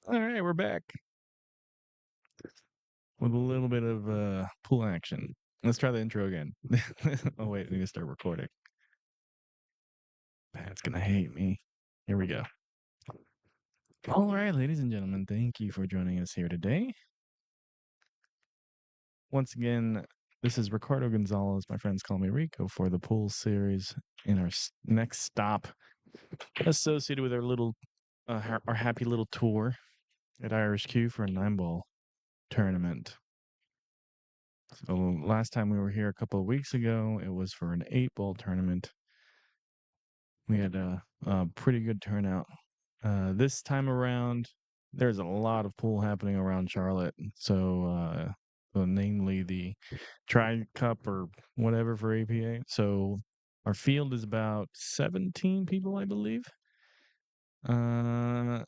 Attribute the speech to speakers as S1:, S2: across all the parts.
S1: All right, we're back with a little bit of pool action. Let's try the intro again. Oh wait, I need to start recording. Pat's gonna hate me. Here we go. All right, ladies and gentlemen, thank you for joining us here today. Once again, this is Ricardo Gonzalez. My friends call me Rico for the pool series in our next stop associated with our happy little tour at Irish Q for a 9-ball tournament. So last time we were here a couple of weeks ago, it was for an 8-ball tournament. We had a pretty good turnout. This time around, there's a lot of pool happening around Charlotte. So namely the Tri Cup or whatever for APA. So our field is about 17 people, I believe. Uh,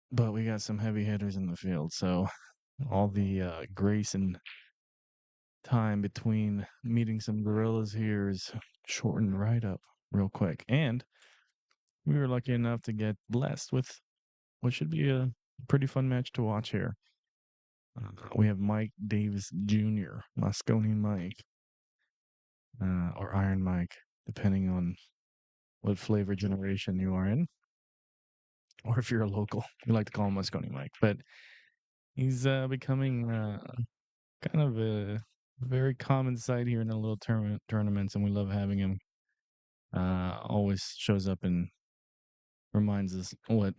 S1: but we got some heavy hitters in the field. So all the grace and time between meeting some gorillas here is shortened right up real quick. And we were lucky enough to get blessed with what should be a pretty fun match to watch here. We have Mike Davis Jr., Moscone Mike, or Iron Mike, depending on what flavor generation you are in, or if you're a local. We like to call him Moscone Mike, but he's becoming kind of a very common sight here in the little tournaments, and we love having him. Always shows up and reminds us what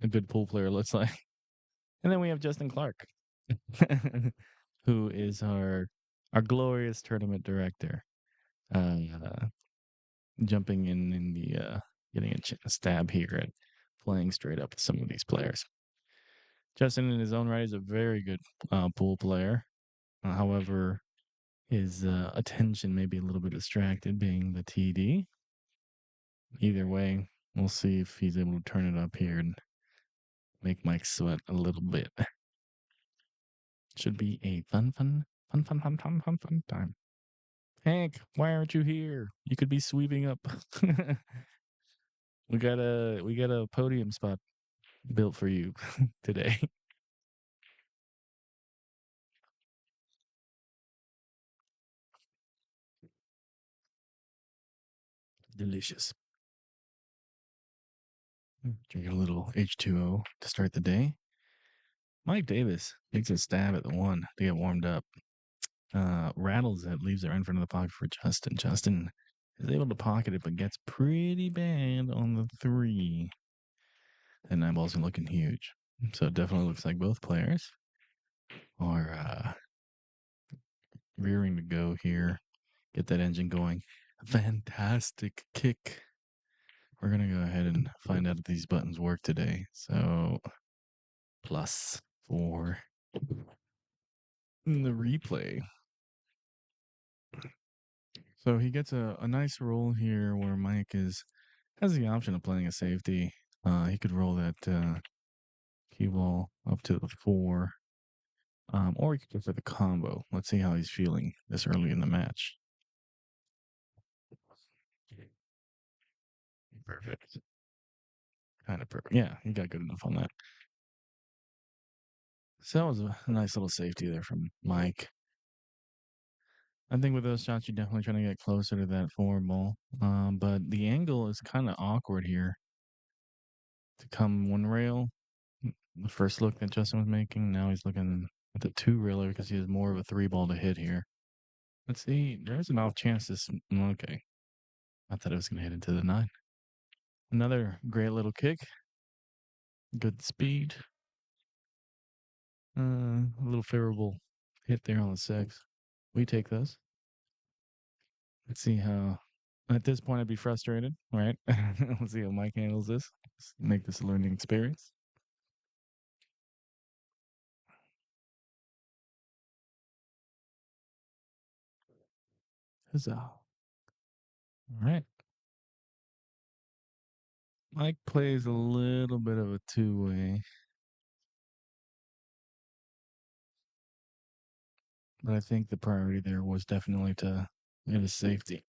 S1: a good pool player looks like. And then we have Justin Clark, who is our glorious tournament director, uh, jumping in the getting a stab here at playing straight up with some of these players. Justin, in his own right, is a very good pool player. However, his attention may be a little bit distracted, being the TD. Either way, we'll see if he's able to turn it up here and make Mike sweat a little bit. Should be a fun time. Hank, why aren't you here? You could be sweeping up. we got a podium spot built for you today. Delicious. Drink a little H2O to start the day. Mike Davis takes a stab at the one to get warmed up. Rattles it, leaves it right in front of the pocket for Justin. Justin is able to pocket it, but gets pretty bad on the 3. And that ball's looking huge. So it definitely looks like both players are rearing to go here. Get that engine going. Fantastic kick. We're going to go ahead and find out if these buttons work today. So +4 in the replay. So he gets a nice roll here where Mike has the option of playing a safety. He could roll that cue ball up to the 4. Or he could go for the combo. Let's see how he's feeling this early in the match. Perfect. Kind of perfect. Yeah, he got good enough on that. So that was a nice little safety there from Mike. I think with those shots, you're definitely trying to get closer to that 4 ball. But the angle is kind of awkward here to come one rail. The first look that Justin was making, now he's looking at the 2 railer because he has more of a 3 ball to hit here. Let's see. There's an off chance this. Okay. I thought it was going to hit into the 9. Another great little kick. Good speed. A little favorable hit there on the 6. We take those. Let's see how. At this point, I'd be frustrated, right? Let's see how Mike handles this. Let's make this a learning experience. Huzzah. All right. Mike plays a little bit of a 2-way, but I think the priority there was definitely to get his safety,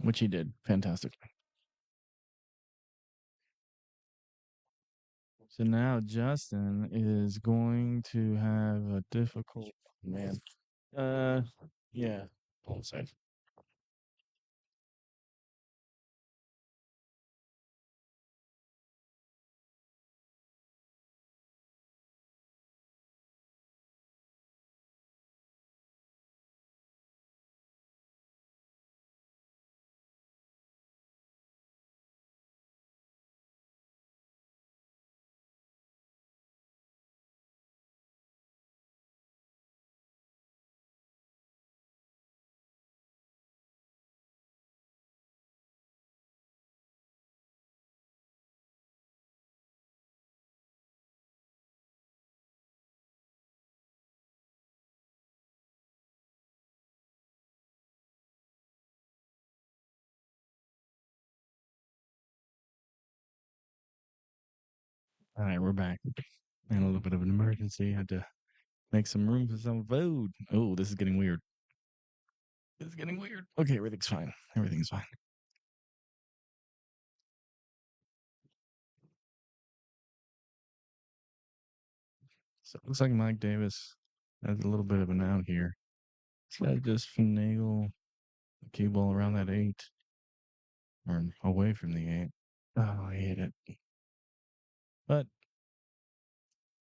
S1: which he did fantastically. So now Justin is going to have a difficult man. Uh, yeah. Hold on a sec. All right, we're back. And a little bit of an emergency. Had to make some room for some food. Oh, this is getting weird. This is getting weird. Okay, everything's fine. Everything's fine. So it looks like Mike Davis has a little bit of an out here. He's got to just finagle the cue ball around that eight or away from the eight. Oh, I hate it. But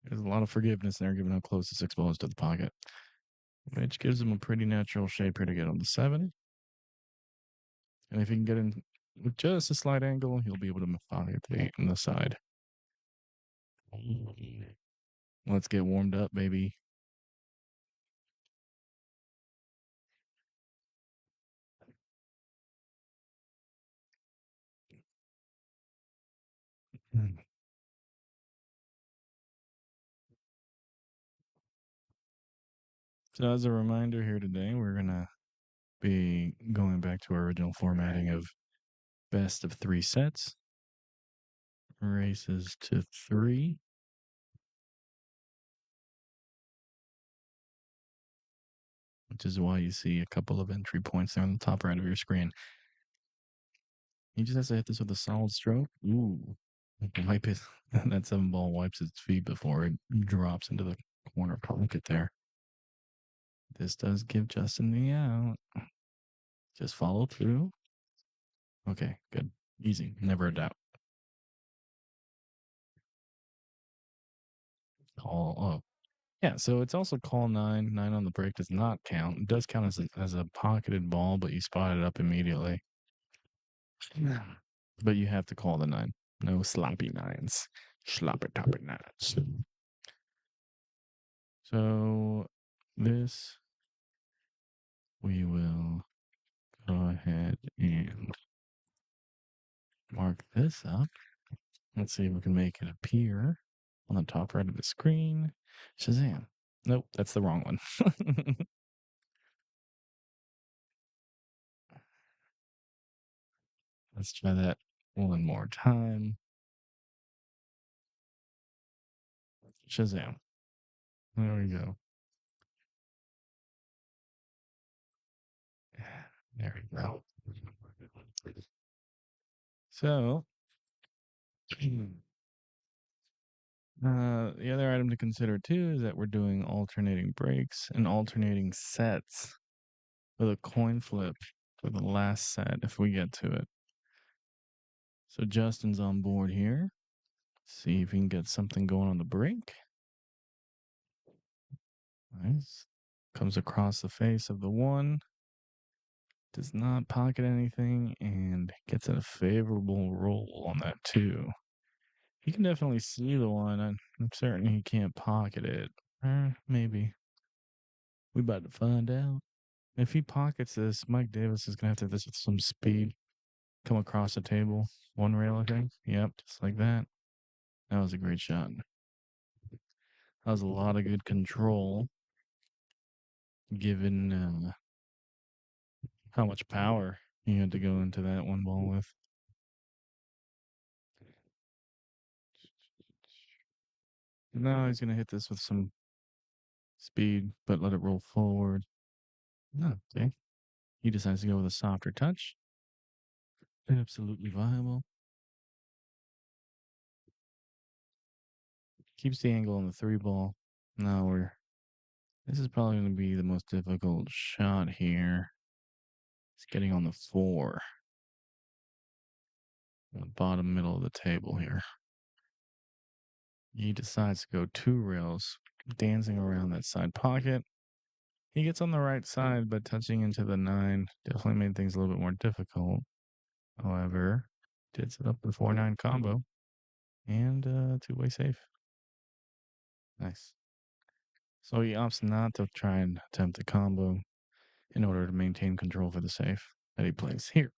S1: there's a lot of forgiveness there, giving up close to six balls to the pocket, which gives him a pretty natural shape here to get on the seven. And if he can get in with just a slight angle, he'll be able to pocket the eight on the side. Let's get warmed up, baby. So, as a reminder here today, we're going to be going back to our original formatting of best of three sets, races to three. Which is why you see a couple of entry points there on the top right of your screen. He just has to hit this with a solid stroke. Ooh. Wipe it. That seven ball wipes its feet before it drops into the corner pocket there. This does give Justin the out. Just follow through. Okay, good. Easy. Never a doubt. Call. Oh, yeah. So it's also call nine. Nine on the break does not count. It does count as a pocketed ball, but you spot it up immediately. Yeah. But you have to call the nine. No sloppy nines. Sloppy toppy nines. So this we will go ahead and mark this up. Let's see if we can make it appear on the top right of the screen. Shazam. Nope, that's the wrong one. Let's try that one more time. Shazam. There we go. There we go. So, the other item to consider too is that we're doing alternating breaks and alternating sets with a coin flip for the last set if we get to it. So Justin's on board here. See if he can get something going on the break. Nice. Comes across the face of the one. Does not pocket anything and gets a favorable roll on that too. He can definitely see the one. I'm certain he can't pocket it. Maybe. We about to find out. If he pockets this, Mike Davis is gonna have to hit this with some speed. Come across the table. One rail, I think. Yep, just like that. That was a great shot. That was a lot of good control, given how much power he had to go into that one ball with. Now he's gonna hit this with some speed, but let it roll forward. No, okay. He decides to go with a softer touch. Absolutely viable. Keeps the angle on the three ball. Now we're. This is probably going to be the most difficult shot here. It's getting on the four, the bottom middle of the table here. He decides to go two rails, dancing around that side pocket. He gets on the right side, but touching into the nine definitely made things a little bit more difficult. However, did set up the 4-9 combo and two-way safe. Nice. So he opts not to try and attempt a combo in order to maintain control for the safe that he plays here.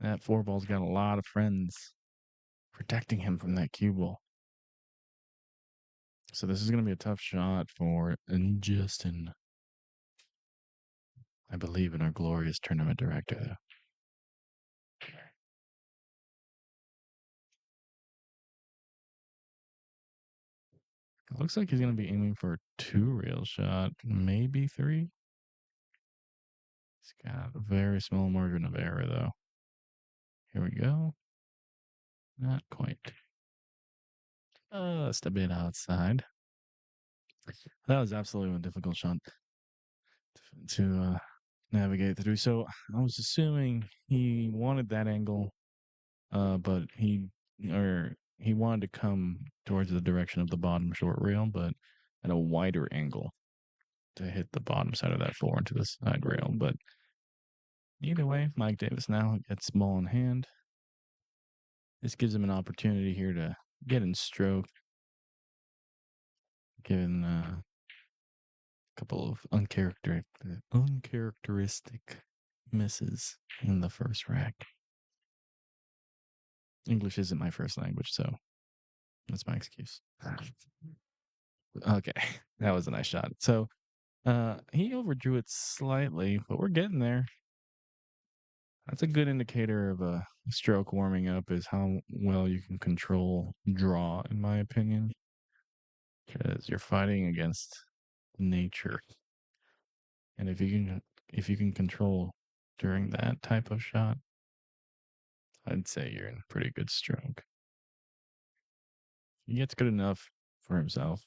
S1: That four ball's got a lot of friends protecting him from that cue ball. So this is going to be a tough shot for Justin. I believe in our glorious tournament director, though. It looks like he's going to be aiming for a two-reel shot, maybe three. He's got a very small margin of error, though. Here we go. Not quite. Just a bit outside. That was absolutely a difficult shot to navigate through. So I was assuming he wanted that angle, but he wanted to come towards the direction of the bottom short rail, but at a wider angle to hit the bottom side of that four into the side rail. But either way, Mike Davis now gets ball in hand. This gives him an opportunity here to get in stroke, given a couple of uncharacteristic misses in the first rack. English isn't my first language, so that's my excuse. Okay, that was a nice shot. So he overdrew it slightly, but we're getting there. That's a good indicator of a stroke warming up, is how well you can control draw, in my opinion, because you're fighting against nature. And if you can control during that type of shot, I'd say you're in pretty good stroke. He gets good enough for himself.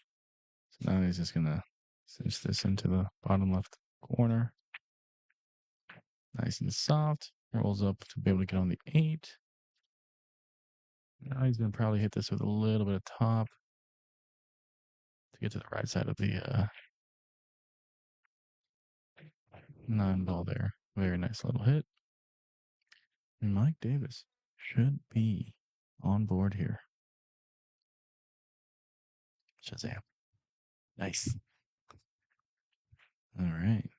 S1: So now he's just gonna cinch this into the bottom left corner. Nice and soft. Rolls up to be able to get on the 8. Now he's gonna probably hit this with a little bit of top to get to the right side of the 9 ball there. Very nice little hit. And Mike Davis should be on board here. Shazam. Nice. All right.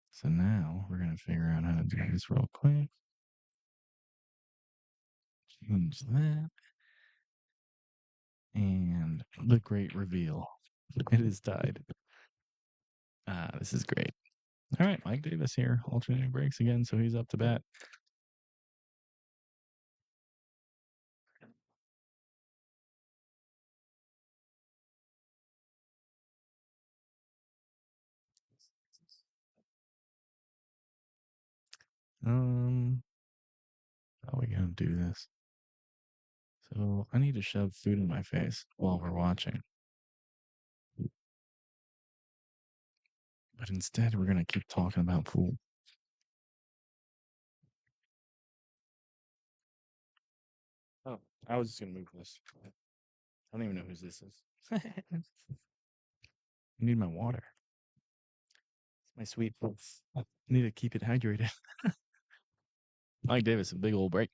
S1: So now we're going to figure out how to do this real quick. Change that. And the great reveal. It is tied. This is great. All right. Mike Davis here. Alternating breaks again. So he's up to bat. How are we going to do this? So I need to shove food in my face while we're watching. But instead, we're going to keep talking about pool. Oh, I was just going to move this. I don't even know whose this is. I need my water. It's my sweet pulse. I need to keep it hydrated. Mike Davis, a big old break.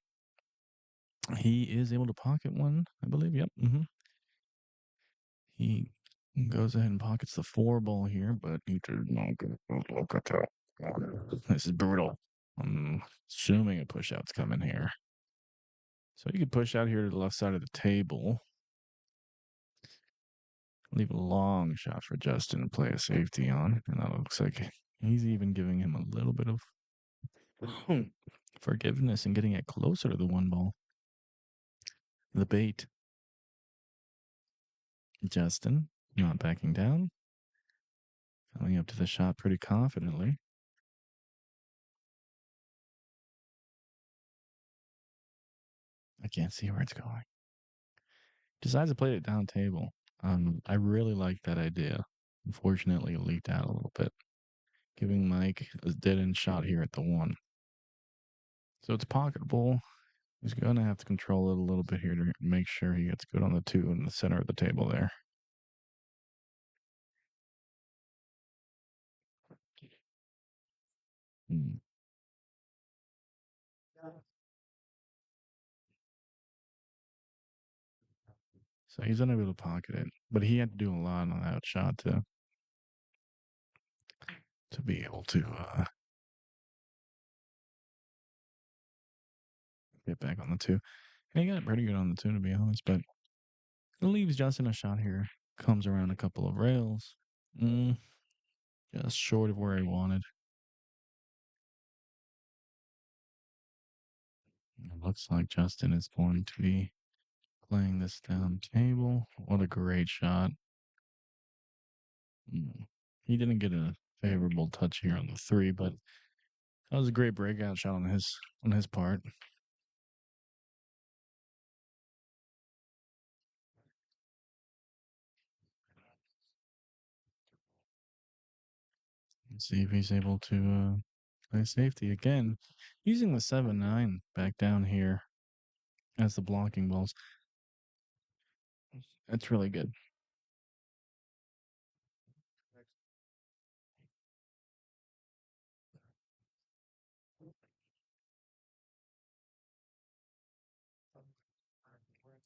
S1: He is able to pocket one, I believe. Yep. He goes ahead and pockets the 4 ball here, but he did not get look at that. This is brutal. I'm assuming a push out's coming here. So you could push out here to the left side of the table. Leave a long shot for Justin to play a safety on. And that looks like he's even giving him a little bit of forgiveness and getting it closer to the 1 ball. The bait. Justin not backing down. Coming up to the shot pretty confidently. I can't see where it's going. Decides to play it down table. I really like that idea. Unfortunately, it leaked out a little bit, giving Mike a dead end shot here at the one. So it's pocketable. He's going to have to control it a little bit here to make sure he gets good on the two in the center of the table there. Hmm. So he's unable to pocket it, but he had to do a lot on that shot to be able to get back on the two. And he got pretty good on the two, to be honest, but it leaves Justin a shot here. Comes around a couple of rails. Mm, just short of where he wanted. It looks like Justin is going to be playing this down table. What a great shot. Mm. He didn't get a favorable touch here on the three, but that was a great breakout shot on his part. Let's see if he's able to play safety again. Using the 7-9 back down here as the blocking balls. That's really good.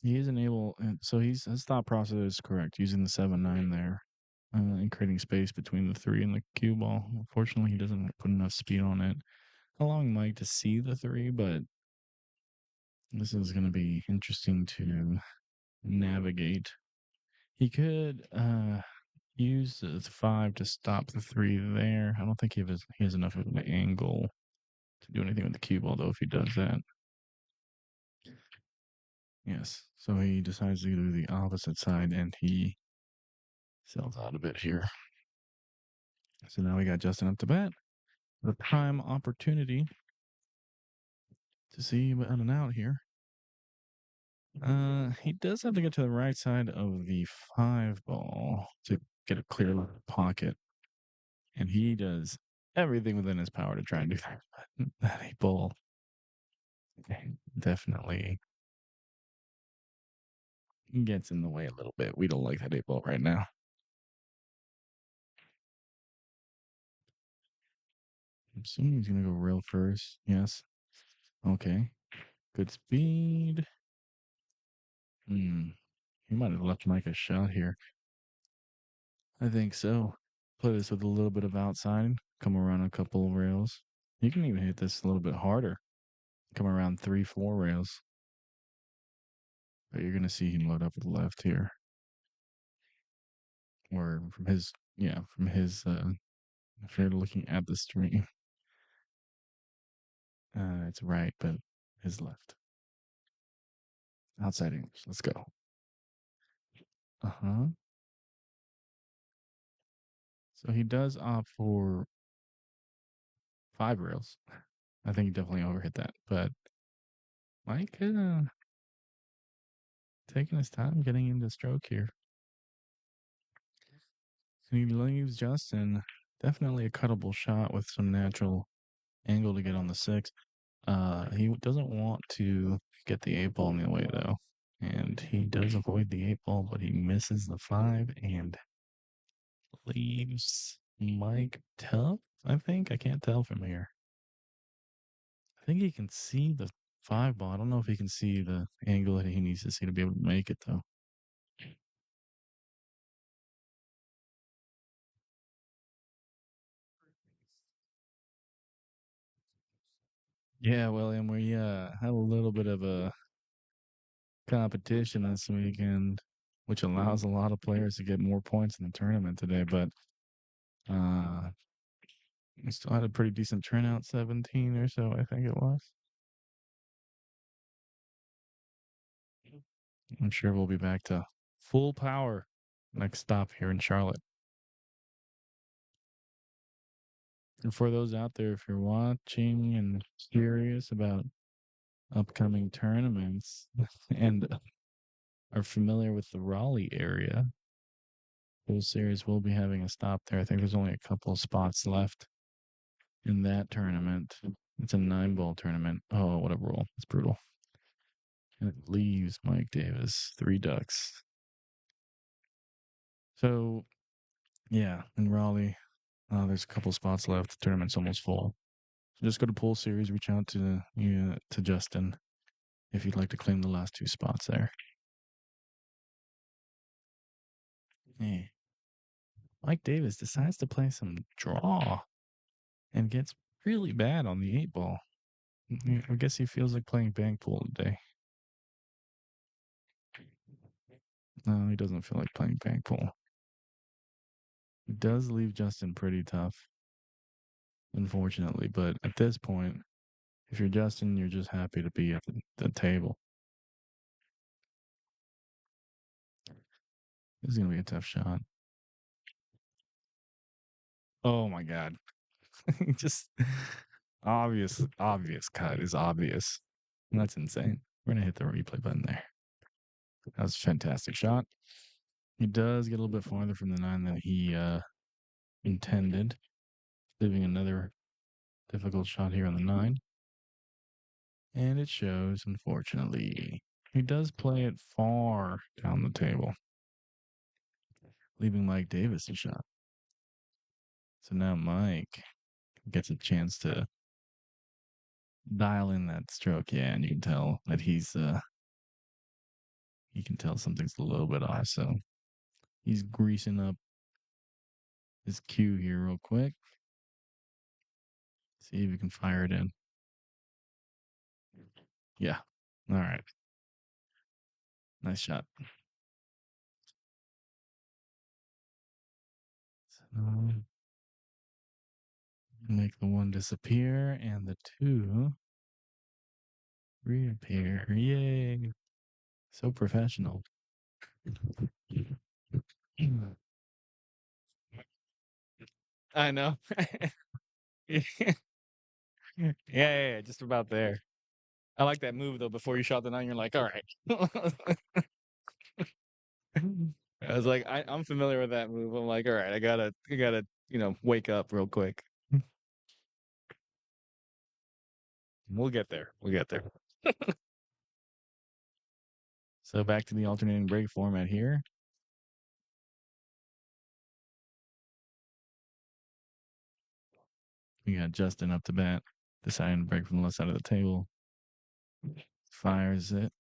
S1: He isn't able, and so his thought process is correct. Using the 7-9 there and creating space between the three and the cue ball. Unfortunately, he doesn't put enough speed on it, allowing Mike to see the three. But this is going to be interesting to navigate. He could use the five to stop the three there. I don't think he has enough of an angle to do anything with the cue ball, though. If he does that, yes. So he decides to do the opposite side, and he sells out a bit here. So now we got Justin up to bat. The prime opportunity to see out and out here. He does have to get to the right side of the five ball to get a clear pocket, and he does everything within his power to try and do that. That eight ball definitely gets in the way a little bit. We don't like that eight ball right now. I'm assuming he's gonna go rail first. Yes. Okay. Good speed. Hmm. He might have left Mike a shot here. I think so. Play this with a little bit of outside, come around a couple of rails. You can even hit this a little bit harder. Come around 3, 4 rails. But you're gonna see him load up with left here. Or from his from his if you're looking at the stream. It's right, but his left. Outside English. Let's go. Uh-huh. So he does opt for 5 rails. I think he definitely overhit that. But Mike taking his time getting into stroke here. And he leaves Justin definitely a cuttable shot with some natural angle to get on the six. He doesn't want to get the eight ball in the way though. And he does avoid the eight ball, but he misses the five and leaves Mike tough, I think. I can't tell from here. I think he can see the five ball. I don't know if he can see the angle that he needs to see to be able to make it though. Yeah, William, we had a little bit of a competition this weekend, which allows a lot of players to get more points in the tournament today. But uh, we still had a pretty decent turnout, 17 or so, I think it was. I'm sure we'll be back to full power next stop here in Charlotte. And for those out there, if you're watching and curious about upcoming tournaments and are familiar with the Raleigh area, Pool Series will be having a stop there. I think there's only a couple of spots left in that tournament. It's a 9-ball tournament. Oh, what a roll. It's brutal. And it leaves Mike Davis, 3 ducks. So, yeah, in Raleigh, there's a couple spots left. The tournament's almost full. So just go to Pool Series, reach out to Justin if you'd like to claim the last 2 spots there. Hey, Mike Davis decides to play some draw and gets really bad on the 8-ball. I guess he feels like playing bank pool today. No, he doesn't feel like playing bank pool. It does leave Justin pretty tough, unfortunately. But at this point, if you're Justin, you're just happy to be at the table. This is going to be a tough shot. Oh my God. Just obvious cut is obvious. That's insane. We're going to hit the replay button there. That was a fantastic shot. He does get a little bit farther from the 9 than he intended, leaving another difficult shot here on the 9. And it shows, unfortunately. He does play it far down the table, leaving Mike Davis a shot. So now Mike gets a chance to dial in that stroke. Yeah, and you can tell that you can tell something's a little bit off. So he's greasing up his cue here real quick. See if he can fire it in. Yeah. All right. Nice shot. So make the 1 disappear and the 2 reappear. Yay. So professional. I know. Yeah, just about there. I like that move though. Before you shot the 9, you're like, all right. I was like, I'm familiar with that move. I'm like, all right, I gotta, wake up real quick. We'll get there. We'll get there. So back to the alternating break format here. We got Justin up to bat, deciding to break from the left side of the table. Fires it.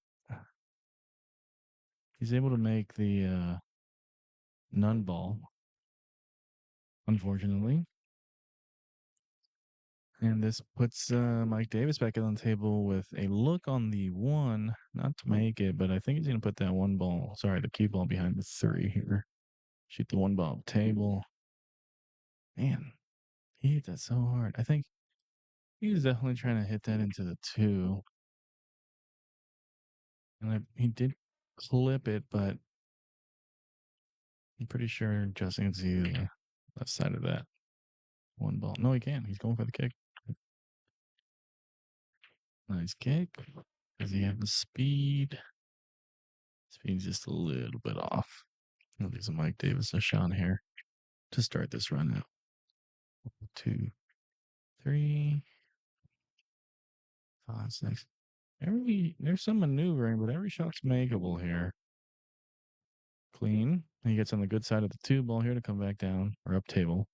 S1: He's able to make the none ball, unfortunately. And this puts Mike Davis back on the table with a look on the 1, not to make it, but I think he's going to put that the cue ball behind the 3 here. Shoot the 1 ball table. Man, he hit that so hard. I think he was definitely trying to hit that into the 2. And he did clip it, but I'm pretty sure Justin can see the left side of that 1 ball. No, he can't. He's going for the kick. Nice kick. Does he have the speed? Speed's just a little bit off. There's a Mike Davis a shot here to start this run out. 2, 3, 5, 6. There's some maneuvering, but every shot's makeable here. Clean. He gets on the good side of the 2 ball here to come back down or up table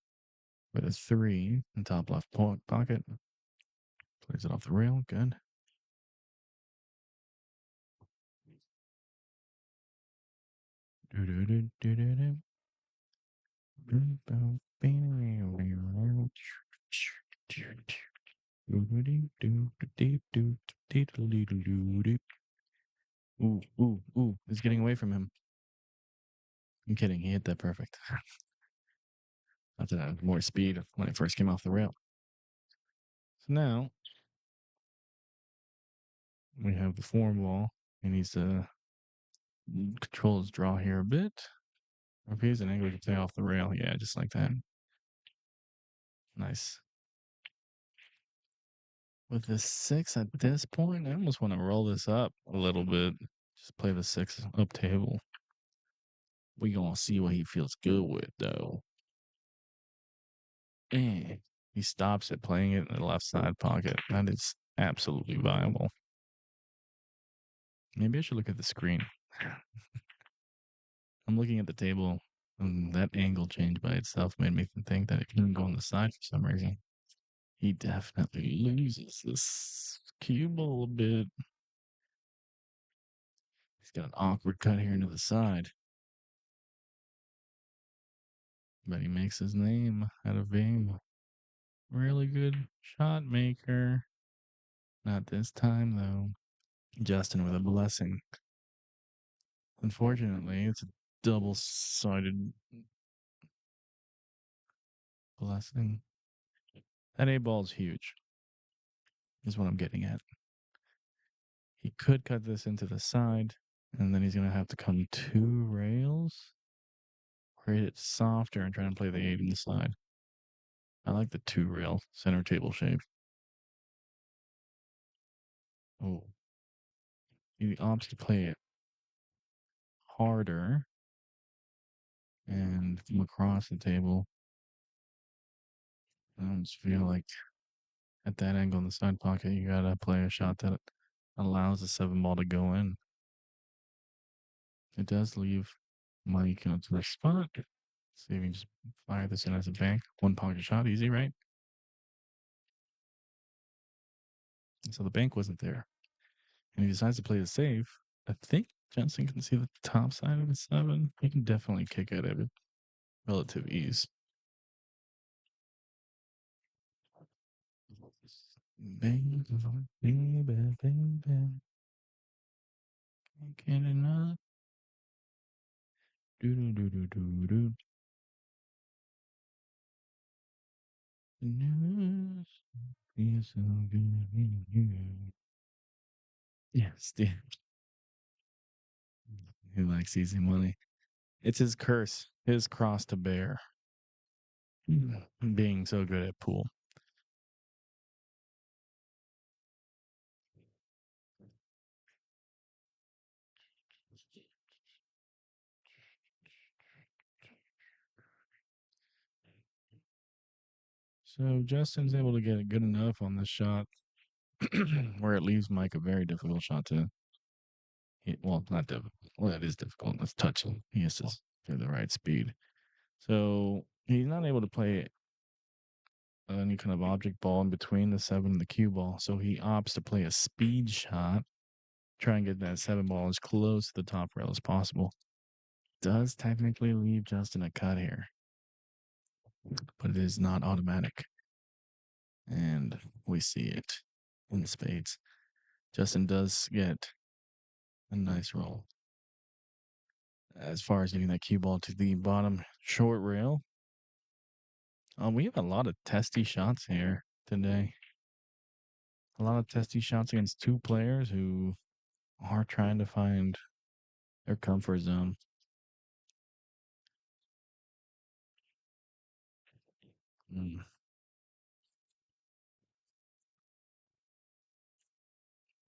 S1: with a 3 in top left pocket. Plays it off the rail. Good. Ooh. It's getting away from him. I'm kidding. He hit that perfect. I thought I had more speed when it first came off the rail. So now we have the 4 ball. He needs to control his draw here a bit. Or if he's an angle, he can play off the rail. Yeah, just like that. Nice. With the 6 at this point, I almost want to roll this up a little bit. Just play the 6 up table. We gonna see what he feels good with, though. And he stops at playing it in the left side pocket. That is absolutely viable. Maybe I should look at the screen. I'm looking at the table, and that angle change by itself made me think that it couldn't go on the side for some reason. He definitely loses this cue ball a bit. He's got an awkward cut here into the side. But he makes his name out of being a really good shot maker. Not this time, though. Justin with a blessing. Unfortunately, it's a double-sided blessing. That A-ball is huge, is what I'm getting at. He could cut this into the side, and then he's going to have to come 2 rails, or hit it softer and try and play the 8 in the side. I like the 2 rail center table shape. Oh. He opts to play it harder and from across the table. I just feel like at that angle in the side pocket, you gotta play a shot that allows the 7 ball to go in. It does leave Mike in a tough spot. See if we can just fire this in as a bank. 1 pocket shot, easy, right? So the bank wasn't there. And he decides to play the save. I think Jensen can see the top side of the 7. He can definitely kick at it with relative ease. Baby, baby, baby. Can't enough. Do do do do do do. The news feels so good. Yes, dude. He likes easy money. It's his curse, his cross to bear. Being so good at pool. So Justin's able to get it good enough on this shot where it leaves Mike a very difficult shot to hit. Well, not difficult. Well, it is difficult. Let's touch him. He has to do the right speed. So he's not able to play any kind of object ball in between the 7 and the cue ball. So he opts to play a speed shot, try and get that 7 ball as close to the top rail as possible. Does technically leave Justin a cut here, but it is not automatic. And we see it in the spades. Justin does get a nice roll. As far as getting that cue ball to the bottom short rail, we have a lot of testy shots here today. A lot of testy shots against 2 players who are trying to find their comfort zone. Mm.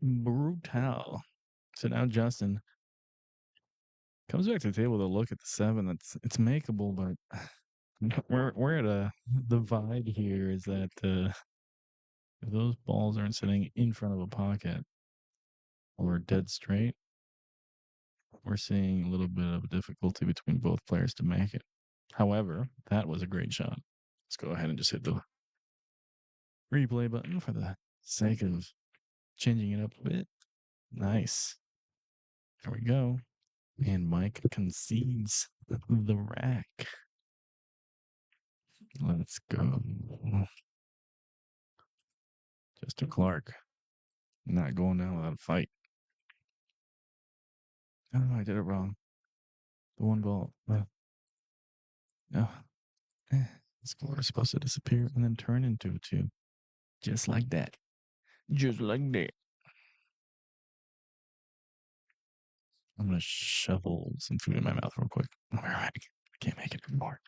S1: Brutal. So now Justin comes back to the table to look at the 7. It's makeable, but we're at the vibe here is that if those balls aren't sitting in front of a pocket or dead straight, we're seeing a little bit of difficulty between both players to make it. However, that was a great shot. Let's go ahead and just hit the replay button for the sake of changing it up a bit. Nice. There we go. And Mike concedes the rack. Let's go. Justin Clark. Not going down without a fight. Oh, I did it wrong. The 1 ball. No. The score is supposed to disappear and then turn into a 2. Just like that. Just like that. I'm going to shovel some food in my mouth real quick. I'll be right back. I can't make it anymore.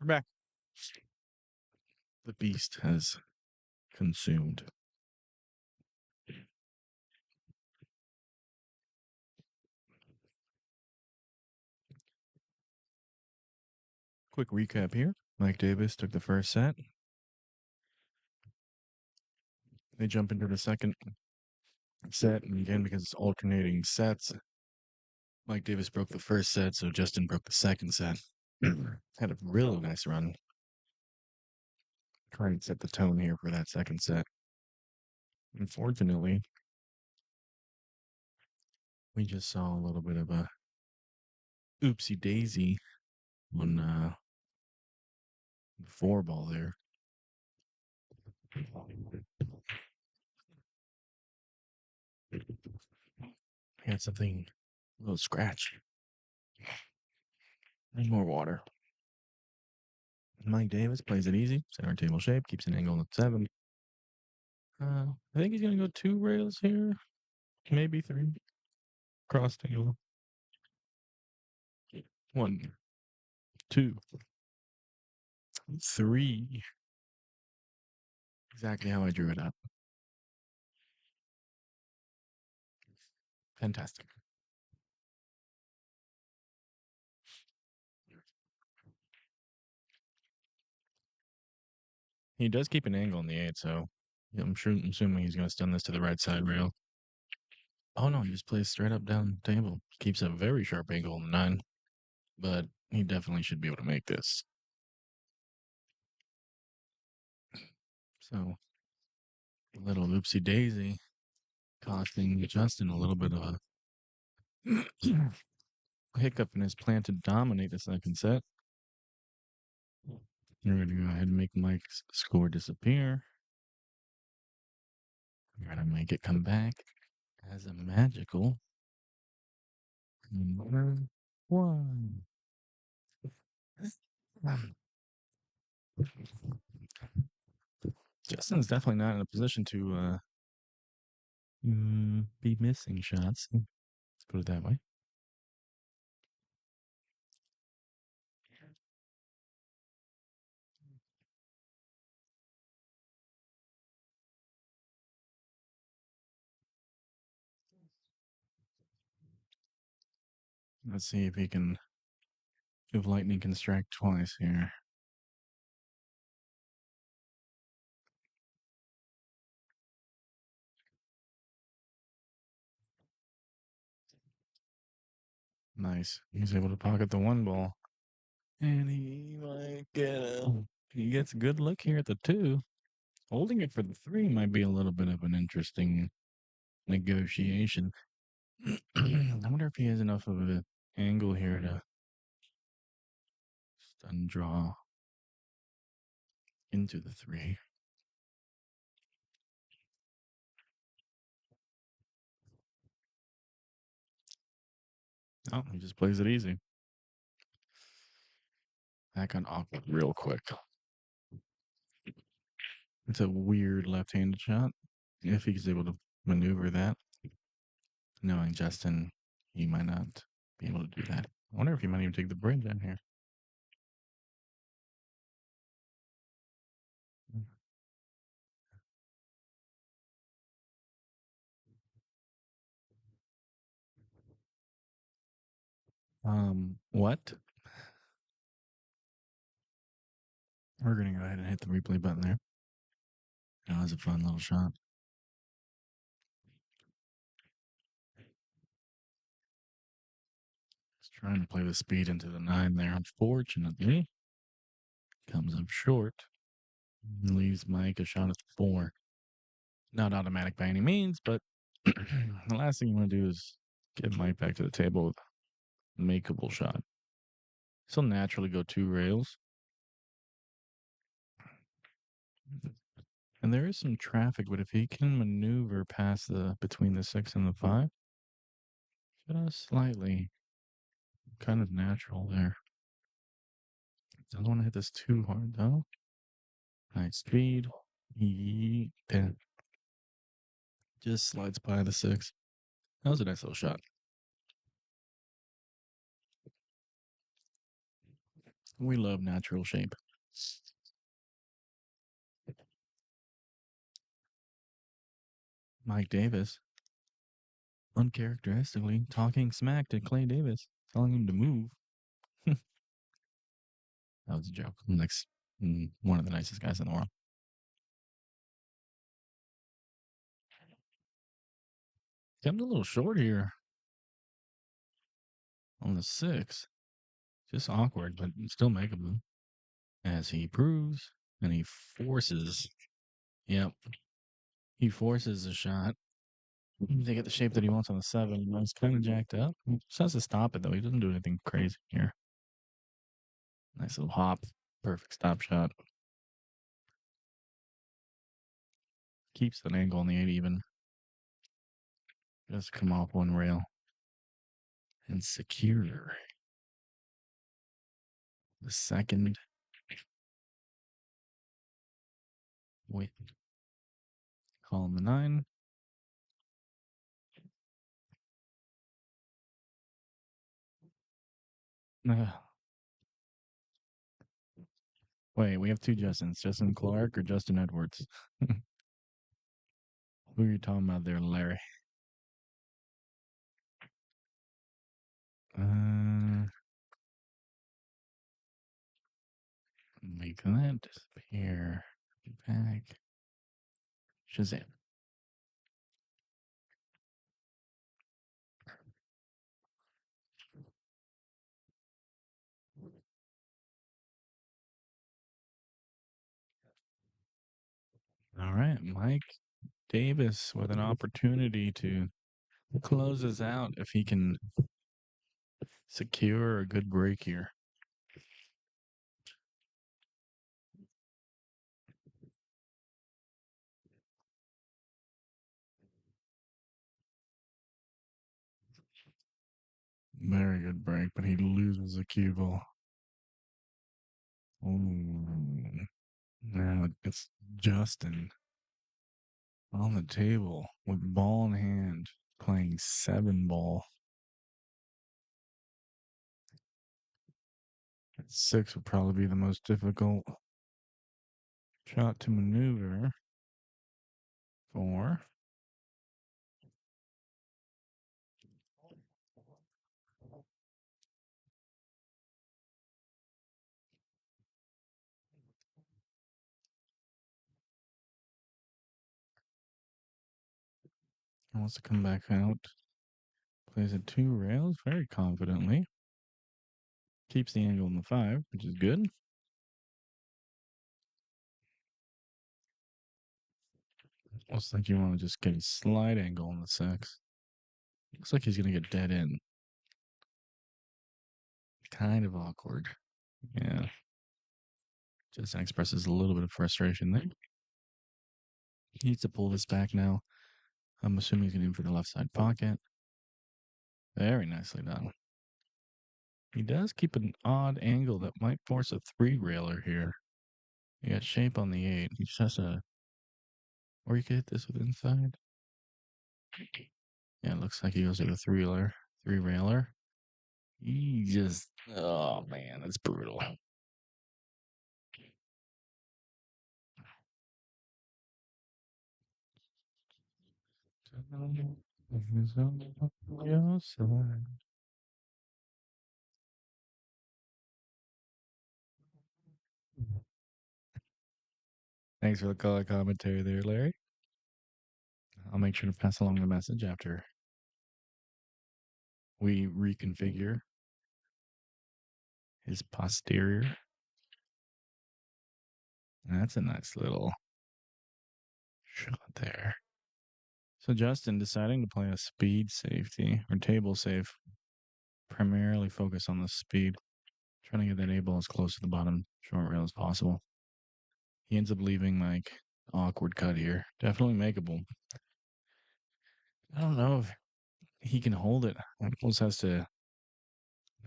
S1: We're back. The beast has consumed. Quick recap here. Mike Davis took the first set. They jump into the second set, and again, because it's alternating sets, Mike Davis broke the first set, so Justin broke the second set. Had a really nice run. Trying to set the tone here for that second set. Unfortunately, we just saw a little bit of a oopsie daisy on the four ball there. I had something, a little scratch. Need more water. Mike Davis plays it easy. Center table shape, keeps an angle at 7. I think he's going to go 2 rails here. Maybe 3. Cross table. 1, 2, 3. Exactly how I drew it up. Fantastic. He does keep an angle on the 8, so I'm assuming he's going to stun this to the right side rail. Oh no, he just plays straight up down the table. Keeps a very sharp angle on the 9, but he definitely should be able to make this. So, a little oopsie daisy, costing Justin a little bit of a hiccup in his plan to dominate the second set. We're going to go ahead and make Mike's score disappear. We're going to make it come back as a magical number 1. Justin's definitely not in a position to be missing shots. Let's put it that way. Let's see if lightning can strike twice here. Nice. He's able to pocket the 1 ball. And he gets a good look here at the 2. Holding it for the 3 might be a little bit of an interesting negotiation. I wonder if he has enough of an angle here to stun draw into the 3. Oh, he just plays it easy. Back on awkward real quick. It's a weird left-handed shot. If he's able to maneuver that. Knowing Justin, he might not be able to do that. I wonder if he might even take the bridge in here. What? We're gonna go ahead and hit the replay button there. That was a fun little shot. Just trying to play the speed into the 9 there. Unfortunately, comes up short. Leaves Mike a shot at the 4. Not automatic by any means, but the last thing you want to do is get Mike back to the table with a makeable shot. So naturally go 2 rails. And there is some traffic, but if he can maneuver past between the 6 and the 5, just slightly, kind of natural there. Doesn't want to hit this too hard though. High speed. Just slides by the 6. That was a nice little shot. We love natural shape. Mike Davis, uncharacteristically talking smack to Clay Davis, telling him to move. That was a joke. Next, one of the nicest guys in the world. Kept a little short here on the 6. Just awkward, but still makeable. As he proves, and he forces. Yep. He forces a shot. They get the shape that he wants on the 7. It's kind of jacked up. He just has to stop it, though. He doesn't do anything crazy here. Nice little hop. Perfect stop shot. Keeps that angle on the 8 even. Just come off one rail. And secure. The second with column the 9. Wait, we have two Justins. Justin Clark or Justin Edwards? Who are you talking about there, Larry? Make that disappear. Back. Shazam. All right, Mike Davis with an opportunity to close us out if he can secure a good break here. Very good break, but he loses a cue ball. Ooh. Now it's Justin on the table with ball in hand, playing 7 ball. 6 would probably be the most difficult shot to maneuver. 4. He wants to come back out. Plays at 2 rails very confidently. Keeps the angle in the 5, which is good. Looks like you want to just get a slight angle on the 6. Looks like he's going to get dead in. Kind of awkward. Yeah. Just expresses a little bit of frustration there. He needs to pull this back now. I'm assuming he's going to aim for the left side pocket. Very nicely done. He does keep an odd angle that might force a 3-railer here. He got shape on the 8. He just has to... Or you could hit this with inside. Yeah, it looks like he goes to the 3-railer. He just... Oh, man, that's brutal. Thanks for the color commentary there, Larry. I'll make sure to pass along the message after we reconfigure his posterior. That's a nice little shot there. So Justin deciding to play a speed safety or table safe, primarily focus on the speed, trying to get that A ball as close to the bottom short rail as possible. He ends up leaving like awkward cut here. Definitely makeable. I don't know if he can hold it. I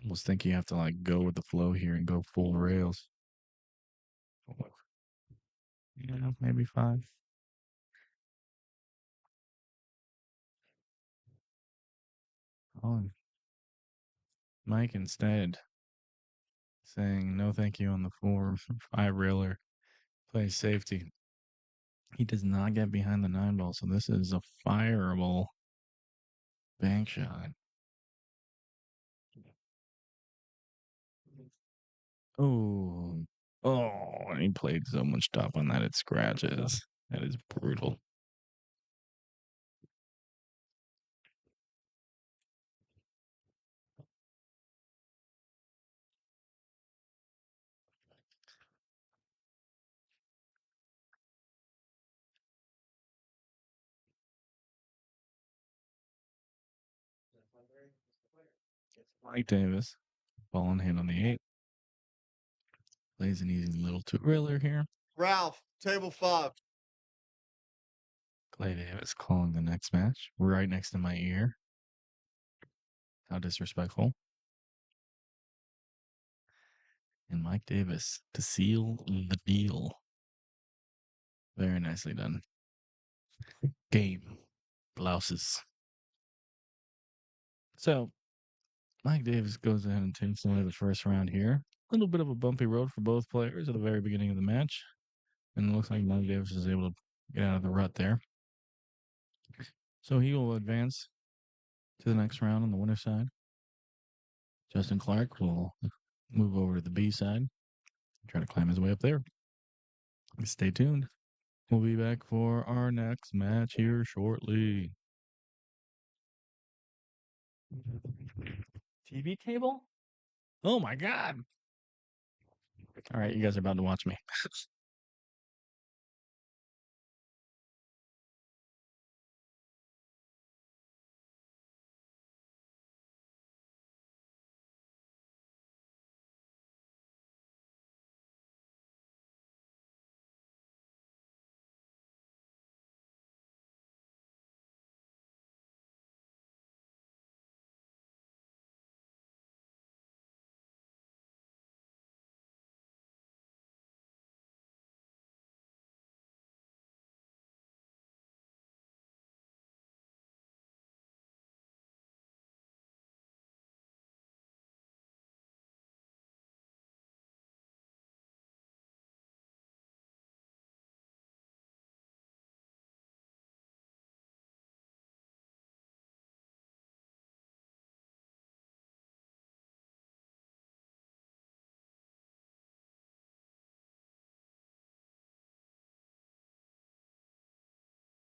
S1: almost think you have to like go with the flow here and go full rails. Yeah, maybe 5. Oh, Mike instead saying no thank you on the 4-5 reeler. Plays safety. He does not get behind the 9 ball, so this is a fireable bank shot. Oh, oh, he played so much top on that it scratches. That is brutal. Mike Davis, ball in hand on the 8. Plays an easy little 2-reeler here.
S2: Ralph, table 5.
S1: Clay Davis calling the next match right next to my ear. How disrespectful. And Mike Davis to seal the deal. Very nicely done. Game. Blouses. So, Mike Davis goes ahead and takes away the first round here. A little bit of a bumpy road for both players at the very beginning of the match. And it looks like Mike Davis is able to get out of the rut there. So he will advance to the next round on the winner's side. Justin Clark will move over to the B side, try to climb his way up there. Stay tuned. We'll be back for our next match here shortly. TV cable? Oh my God. All right, you guys are about to watch me.